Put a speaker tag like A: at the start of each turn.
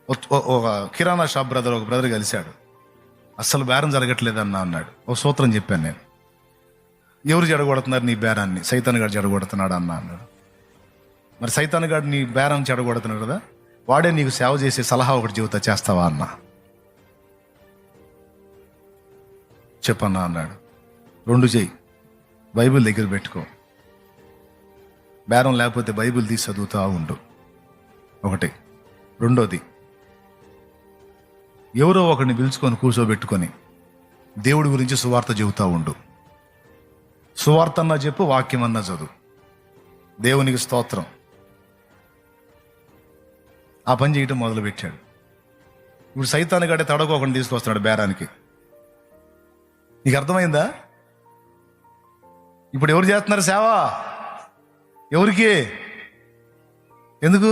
A: ఒక కిరాణా shop brother, ఒక brother కలిశాడు. అస్సలు బేరం జరగట్లేదన్నా అన్నాడు. ఒక సూత్రం చెప్పాను నేను. ఎవరు జడగొడుతున్నారు నీ బేరాన్ని? సైతాన్ గారు జడగొడుతున్నాడు అన్నా అన్నాడు. మరి సైతాన్ గారు నీ బేరం జడగొడుతున్నాడు కదా, వాడే నీకు సేవ చేసే సలహా ఒకటి చెబుతా, చేస్తావా అన్నా. చెప్పన్నా అన్నాడు. 2 చెయ్యి, బైబిల్ దగ్గర పెట్టుకో, బేరం లేకపోతే బైబిల్ తీసి చదువుతా ఉండు, ఒకటి. రెండోది, ఎవరో ఒకరిని పిలుచుకొని కూర్చోబెట్టుకొని దేవుడి గురించి సువార్త చెబుతూ ఉండు. సువార్త అన్నా చెప్పు, వాక్యం అన్నా చదువు. దేవునికి స్తోత్రం. ఆ పని చేయటం మొదలుపెట్టాడు. ఇప్పుడు సైతాన్ గడే తడకోకుండా తీసుకొస్తున్నాడు బేరానికి. నీకు అర్థమైందా? ఇప్పుడు ఎవరు చేస్తున్నారు సేవ? ఎవరికి? ఎందుకు?